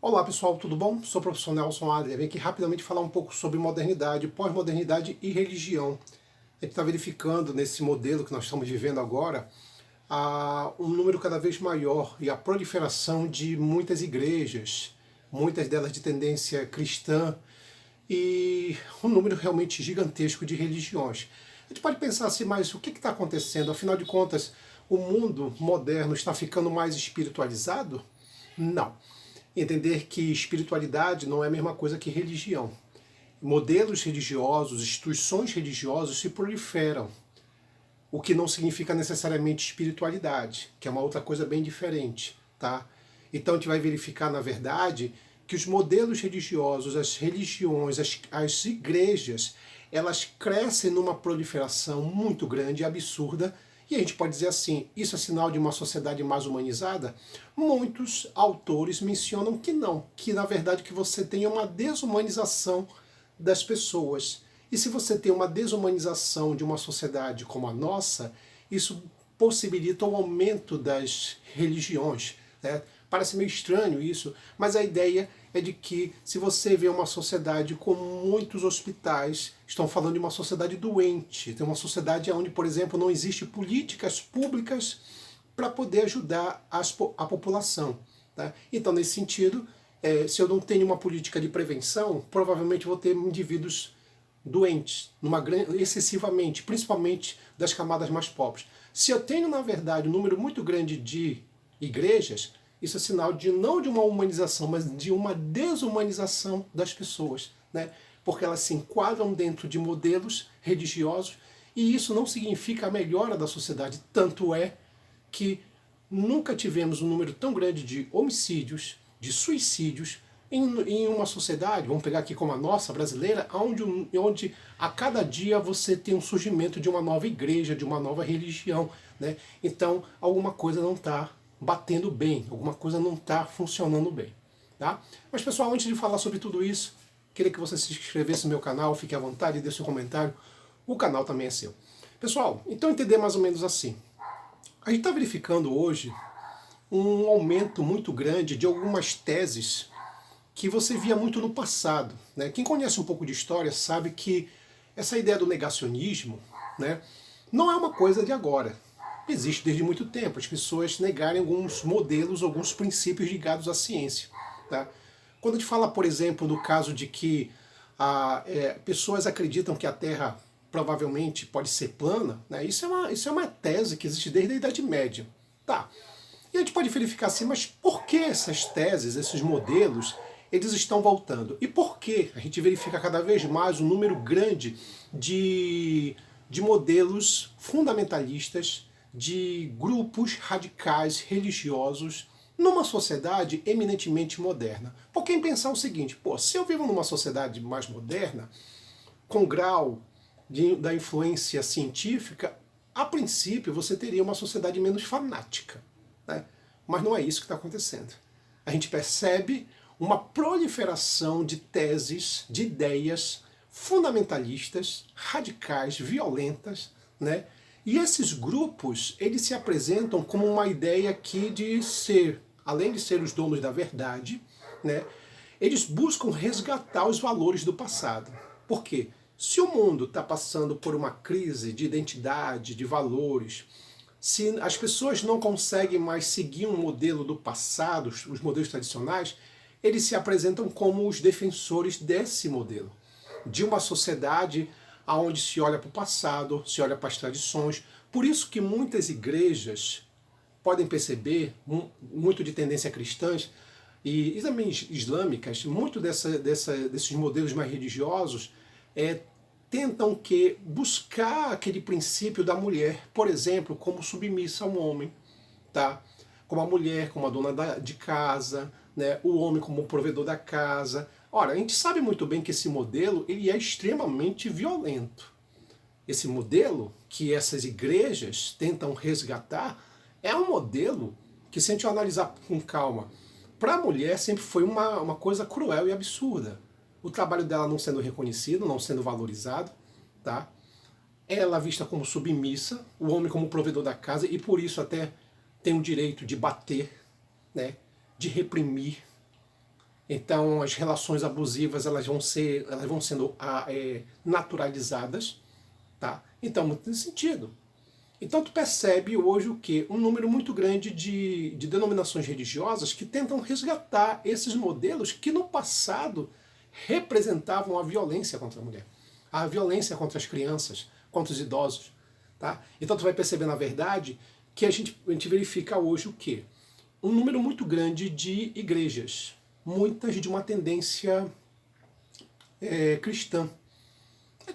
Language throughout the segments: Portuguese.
Olá pessoal, tudo bom? Sou o professor Nelson Adler, venho aqui rapidamente falar um pouco sobre modernidade, pós-modernidade e religião. A gente está verificando nesse modelo que nós estamos vivendo agora um número cada vez maior e a proliferação de muitas igrejas, muitas delas de tendência cristã e um número realmente gigantesco de religiões. A gente pode pensar assim, mas o que está acontecendo? Afinal de contas, o mundo moderno está ficando mais espiritualizado? Não. Entender que espiritualidade não é a mesma coisa que religião. Modelos religiosos, instituições religiosas se proliferam, o que não significa necessariamente espiritualidade, que é uma outra coisa bem diferente, tá? Então a gente vai verificar, na verdade, que os modelos religiosos, as religiões, as igrejas, elas crescem numa proliferação muito grande e absurda. E a gente pode dizer assim, isso é sinal de uma sociedade mais humanizada? Muitos autores mencionam que não, que na verdade que você tem uma desumanização das pessoas. E se você tem uma desumanização de uma sociedade como a nossa, isso possibilita o aumento das religiões, né? Parece meio estranho isso, mas a ideia é de que se você vê uma sociedade com muitos hospitais, estão falando de uma sociedade doente, tem uma sociedade onde, por exemplo, não existe políticas públicas para poder ajudar a população. Tá? Então, nesse sentido, se eu não tenho uma política de prevenção, provavelmente vou ter indivíduos doentes, excessivamente, principalmente das camadas mais pobres. Se eu tenho, na verdade, um número muito grande de igrejas, isso é sinal de não de uma humanização, mas de uma desumanização das pessoas, né? Porque elas se enquadram dentro de modelos religiosos e isso não significa a melhora da sociedade. Tanto é que nunca tivemos um número tão grande de homicídios, de suicídios em uma sociedade, vamos pegar aqui como a nossa, brasileira, onde a cada dia você tem um surgimento de uma nova igreja, de uma nova religião, né? Então alguma coisa não está batendo bem, alguma coisa não está funcionando bem. Tá? Mas pessoal, antes de falar sobre tudo isso, queria que você se inscrevesse no meu canal, fique à vontade, deixe seu comentário, o canal também é seu. Pessoal, então entender mais ou menos assim. A gente está verificando hoje um aumento muito grande de algumas teses que você via muito no passado. Né? Quem conhece um pouco de história sabe que essa ideia do negacionismo, né, não é uma coisa de agora. Existe desde muito tempo, as pessoas negarem alguns modelos, alguns princípios ligados à ciência. Tá? Quando a gente fala, por exemplo, no caso de que pessoas acreditam que a Terra provavelmente pode ser plana, né? Isso é uma tese que existe desde a Idade Média. Tá. E a gente pode verificar assim, mas por que essas teses, esses modelos, eles estão voltando? E por que a gente verifica cada vez mais um número grande de modelos fundamentalistas, de grupos radicais religiosos numa sociedade eminentemente moderna? Por quem pensar o seguinte, pô, se eu vivo numa sociedade mais moderna, com grau da influência científica, a princípio você teria uma sociedade menos fanática. Né? Mas não é isso que está acontecendo. A gente percebe uma proliferação de teses, de ideias fundamentalistas, radicais, violentas, né? E esses grupos, eles se apresentam como uma ideia aqui de ser, além de ser os donos da verdade, né, eles buscam resgatar os valores do passado. Por quê? Se o mundo está passando por uma crise de identidade, de valores, se as pessoas não conseguem mais seguir um modelo do passado, os modelos tradicionais, eles se apresentam como os defensores desse modelo, de uma sociedade onde se olha para o passado, se olha para as tradições. Por isso que muitas igrejas podem perceber, muito de tendência cristãs e também islâmicas, muito desses modelos mais religiosos tentam buscar aquele princípio da mulher, por exemplo, como submissa ao homem, tá? Como a mulher, como a dona de casa, né? O homem como o provedor da casa. Ora, a gente sabe muito bem que esse modelo ele é extremamente violento. Esse modelo que essas igrejas tentam resgatar é um modelo que, se a gente analisar com calma, para a mulher sempre foi uma coisa cruel e absurda. O trabalho dela não sendo reconhecido, não sendo valorizado, tá? Ela vista como submissa, o homem como provedor da casa, e por isso até tem o direito de bater, né? De reprimir, Então as relações abusivas elas vão sendo naturalizadas, tá? Então muito nesse sentido. Então tu percebe hoje o que? Um número muito grande de denominações religiosas que tentam resgatar esses modelos que no passado representavam a violência contra a mulher, a violência contra as crianças, contra os idosos. Tá? Então tu vai perceber, na verdade, que a gente verifica hoje o quê? Um número muito grande de igrejas, muitas de uma tendência cristã.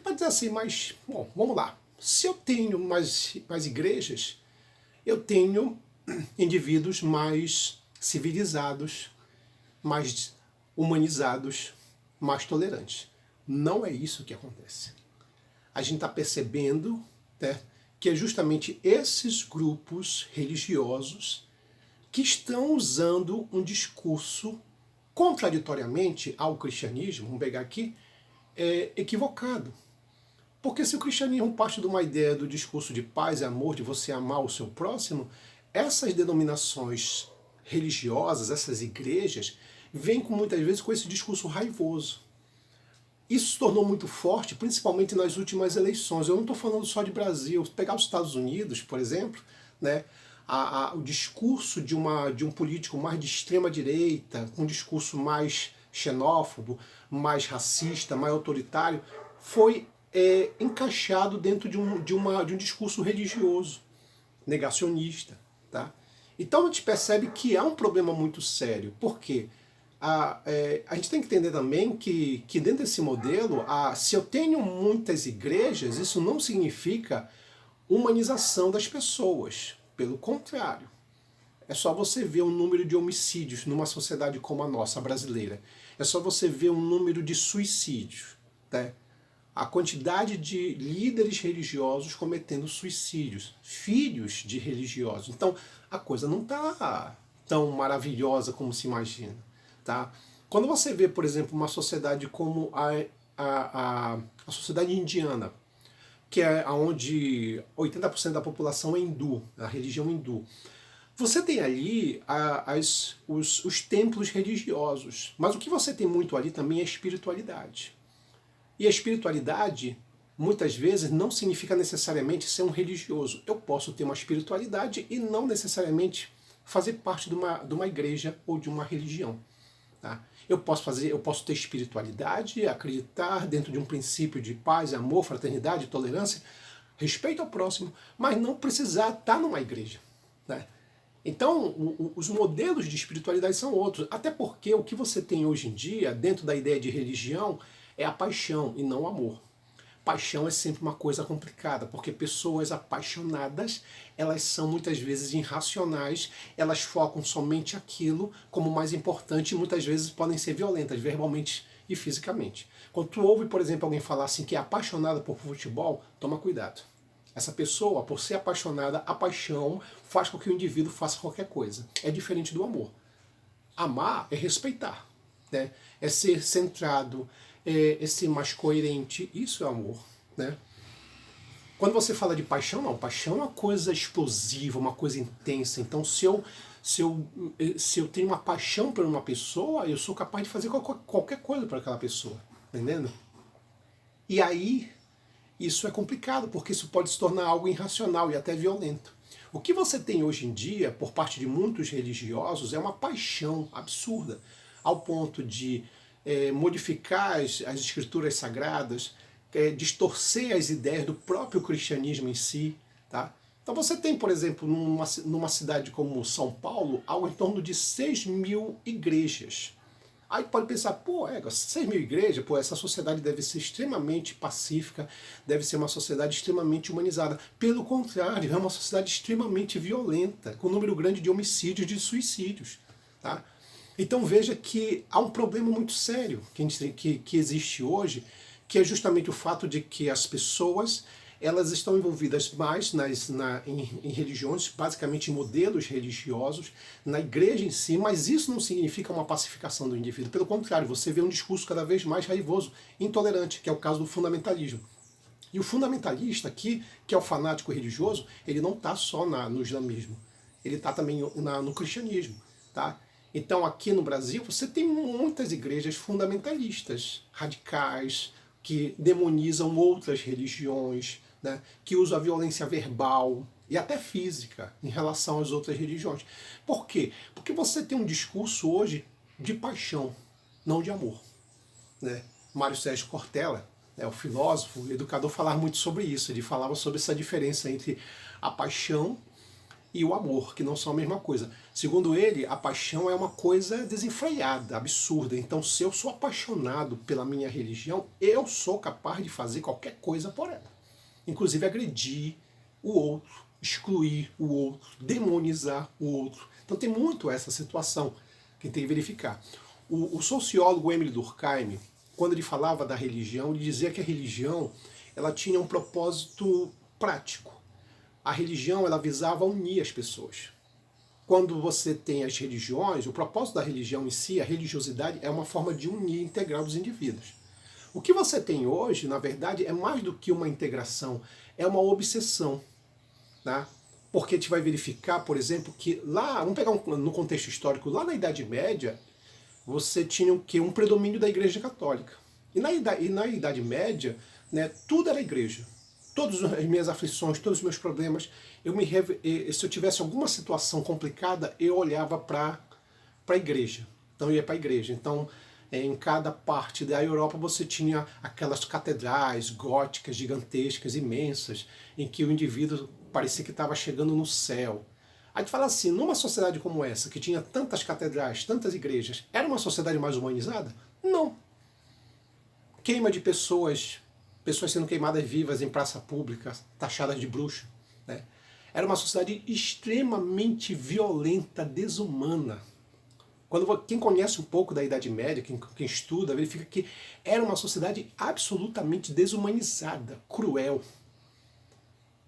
Pode dizer assim, mas, bom, vamos lá. Se eu tenho mais igrejas, eu tenho indivíduos mais civilizados, mais humanizados, mais tolerantes. Não é isso que acontece. A gente está percebendo, né, que é justamente esses grupos religiosos que estão usando um discurso contraditoriamente ao cristianismo, vamos pegar aqui, equivocado. Porque se o cristianismo parte de uma ideia do discurso de paz e amor, de você amar o seu próximo, essas denominações religiosas, essas igrejas, vêm muitas vezes com esse discurso raivoso. Isso se tornou muito forte, principalmente nas últimas eleições. Eu não estou falando só de Brasil. Se pegar os Estados Unidos, por exemplo, né, o discurso de um político mais de extrema direita, com um discurso mais xenófobo, mais racista, mais autoritário, foi encaixado dentro de um discurso religioso, negacionista. Tá? Então a gente percebe que há um problema muito sério. Por quê? A gente tem que entender também que dentro desse modelo, se eu tenho muitas igrejas, isso não significa humanização das pessoas. Pelo contrário. É só você ver o número de homicídios numa sociedade como a nossa, brasileira. É só você ver o número de suicídios. Né? A quantidade de líderes religiosos cometendo suicídios, filhos de religiosos. Então, a coisa não está tão maravilhosa como se imagina. Tá? Quando você vê, por exemplo, uma sociedade como a sociedade indiana, que é onde 80% da população é hindu, a religião hindu, você tem ali os templos religiosos, mas o que você tem muito ali também é espiritualidade. E a espiritualidade, muitas vezes, não significa necessariamente ser um religioso. Eu posso ter uma espiritualidade e não necessariamente fazer parte de uma igreja ou de uma religião. Tá? Eu posso ter espiritualidade, acreditar dentro de um princípio de paz, amor, fraternidade, tolerância, respeito ao próximo, mas não precisar estar numa igreja. Né? Então, os modelos de espiritualidade são outros, até porque o que você tem hoje em dia, dentro da ideia de religião, é a paixão e não o amor. Paixão é sempre uma coisa complicada, porque pessoas apaixonadas, elas são muitas vezes irracionais, elas focam somente aquilo como mais importante e muitas vezes podem ser violentas, verbalmente e fisicamente. Quando tu ouve, por exemplo, alguém falar assim que é apaixonada por futebol, toma cuidado. Essa pessoa, por ser apaixonada, a paixão faz com que o indivíduo faça qualquer coisa. É diferente do amor. Amar é respeitar, né? É ser centrado, é ser mais coerente. Isso é amor, né? Quando você fala de paixão, não. Paixão é uma coisa explosiva, uma coisa intensa. Então, se eu tenho uma paixão por uma pessoa, eu sou capaz de fazer qualquer coisa para aquela pessoa. Entendendo? E aí, isso é complicado, porque isso pode se tornar algo irracional e até violento. O que você tem hoje em dia, por parte de muitos religiosos, é uma paixão absurda, ao ponto de modificar as escrituras sagradas, distorcer as ideias do próprio cristianismo em si. Tá? Então você tem, por exemplo, numa cidade como São Paulo, algo em torno de 6.000 igrejas. Aí pode pensar, 6.000 igrejas, essa sociedade deve ser extremamente pacífica, deve ser uma sociedade extremamente humanizada. Pelo contrário, é uma sociedade extremamente violenta, com um número grande de homicídios, de suicídios. Tá? Então veja que há um problema muito sério que existe hoje, que é justamente o fato de que as pessoas elas estão envolvidas mais em religiões, basicamente em modelos religiosos, na igreja em si, mas isso não significa uma pacificação do indivíduo. Pelo contrário, você vê um discurso cada vez mais raivoso, intolerante, que é o caso do fundamentalismo. E o fundamentalista aqui, que é o fanático religioso, ele não está só no islamismo, ele está também no cristianismo. Tá? Então, aqui no Brasil, você tem muitas igrejas fundamentalistas, radicais, que demonizam outras religiões, né, que usam a violência verbal e até física em relação às outras religiões. Por quê? Porque você tem um discurso hoje de paixão, não de amor. Né? Mário Sérgio Cortella, né, o filósofo, o educador, falava muito sobre isso. Ele falava sobre essa diferença entre a paixão e o amor, que não são a mesma coisa. Segundo ele, a paixão é uma coisa desenfreada, absurda. Então, se eu sou apaixonado pela minha religião, eu sou capaz de fazer qualquer coisa por ela. Inclusive agredir o outro, excluir o outro, demonizar o outro. Então tem muito essa situação que tem que verificar. O sociólogo Emile Durkheim, quando ele falava da religião, ele dizia que a religião ela tinha um propósito prático. A religião ela visava unir as pessoas. Quando você tem as religiões, o propósito da religião em si, a religiosidade, é uma forma de unir e integrar os indivíduos. O que você tem hoje, na verdade, é mais do que uma integração, é uma obsessão. Tá? Porque a gente vai verificar, por exemplo, que lá, vamos pegar no contexto histórico, lá na Idade Média, você tinha o quê? Um predomínio da Igreja Católica. E na Idade Média, né, tudo era igreja. Todas as minhas aflições, todos os meus problemas, se eu tivesse alguma situação complicada, eu olhava para a igreja. Então eu ia para a igreja. Então, em cada parte da Europa você tinha aquelas catedrais góticas, gigantescas, imensas, em que o indivíduo parecia que estava chegando no céu. A gente fala assim, numa sociedade como essa, que tinha tantas catedrais, tantas igrejas, era uma sociedade mais humanizada? Não. Queima de pessoas sendo queimadas vivas em praça pública, taxadas de bruxo. Né? Era uma sociedade extremamente violenta, desumana. Quem conhece um pouco da Idade Média, quem estuda, verifica que era uma sociedade absolutamente desumanizada, cruel.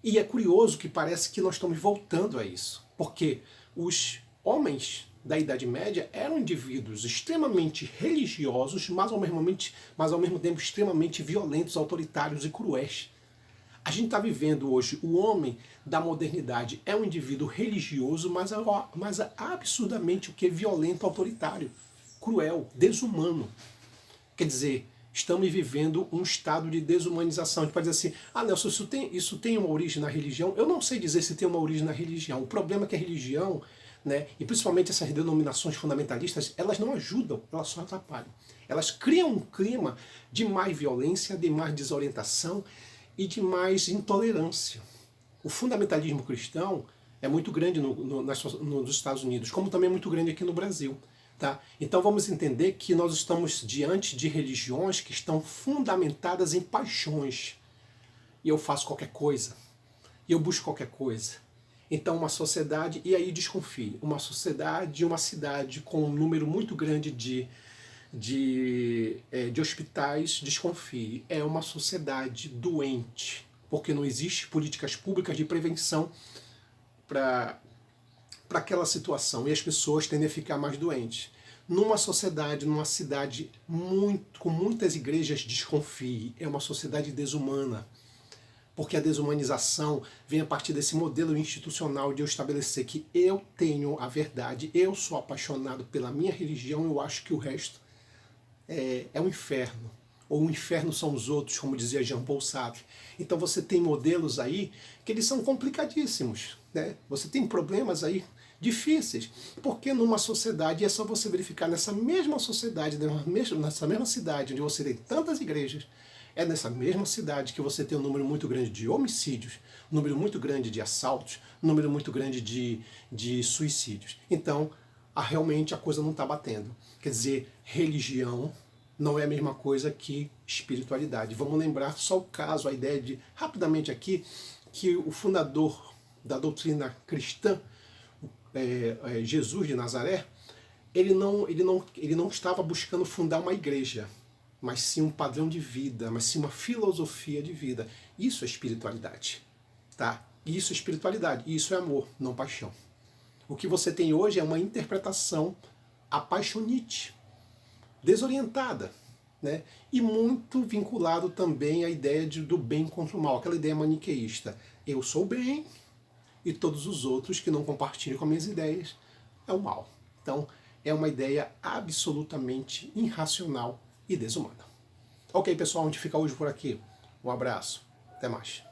E é curioso que parece que nós estamos voltando a isso, porque os homens da Idade Média eram indivíduos extremamente religiosos, mas ao mesmo tempo extremamente violentos, autoritários e cruéis. A gente está vivendo hoje, o homem da modernidade é um indivíduo religioso, mas absurdamente o que? Violento, autoritário, cruel, desumano. Quer dizer, estamos vivendo um estado de desumanização. A gente pode dizer assim, Nelson, isso tem uma origem na religião? Eu não sei dizer se tem uma origem na religião. O problema é que a religião, né, e principalmente essas denominações fundamentalistas, elas não ajudam, elas só atrapalham. Elas criam um clima de mais violência, de mais desorientação e de mais intolerância. O fundamentalismo cristão é muito grande nos Estados Unidos, como também é muito grande aqui no Brasil. Tá? Então vamos entender que nós estamos diante de religiões que estão fundamentadas em paixões. E eu faço qualquer coisa. E eu busco qualquer coisa. Então uma sociedade, e aí desconfie, uma sociedade, uma cidade com um número muito grande de hospitais, desconfie. É uma sociedade doente, porque não existe políticas públicas de prevenção para aquela situação, e as pessoas tendem a ficar mais doentes. Numa sociedade, numa cidade com muitas igrejas, desconfie. É uma sociedade desumana. Porque a desumanização vem a partir desse modelo institucional de eu estabelecer que eu tenho a verdade, eu sou apaixonado pela minha religião, eu acho que o resto é um inferno. Ou o inferno são os outros, como dizia Jean Paul Sartre. Então você tem modelos aí que eles são complicadíssimos. Né? Você tem problemas aí difíceis, porque numa sociedade, é só você verificar nessa mesma sociedade, nessa mesma cidade onde você tem tantas igrejas, é nessa mesma cidade que você tem um número muito grande de homicídios, um número muito grande de assaltos, um número muito grande de suicídios. Então, realmente a coisa não está batendo. Quer dizer, religião não é a mesma coisa que espiritualidade. Vamos lembrar só o caso, a ideia de, rapidamente aqui, que o fundador da doutrina cristã, Jesus de Nazaré, ele não estava buscando fundar uma igreja, mas sim um padrão de vida, mas sim uma filosofia de vida. Isso é espiritualidade, tá? Isso é espiritualidade, isso é amor, não paixão. O que você tem hoje é uma interpretação apaixonite, desorientada, né? E muito vinculado também à ideia do bem contra o mal, aquela ideia maniqueísta. Eu sou o bem e todos os outros que não compartilham com as minhas ideias é o mal. Então, é uma ideia absolutamente irracional e desumana. Ok, pessoal, a gente fica hoje por aqui. Um abraço, até mais.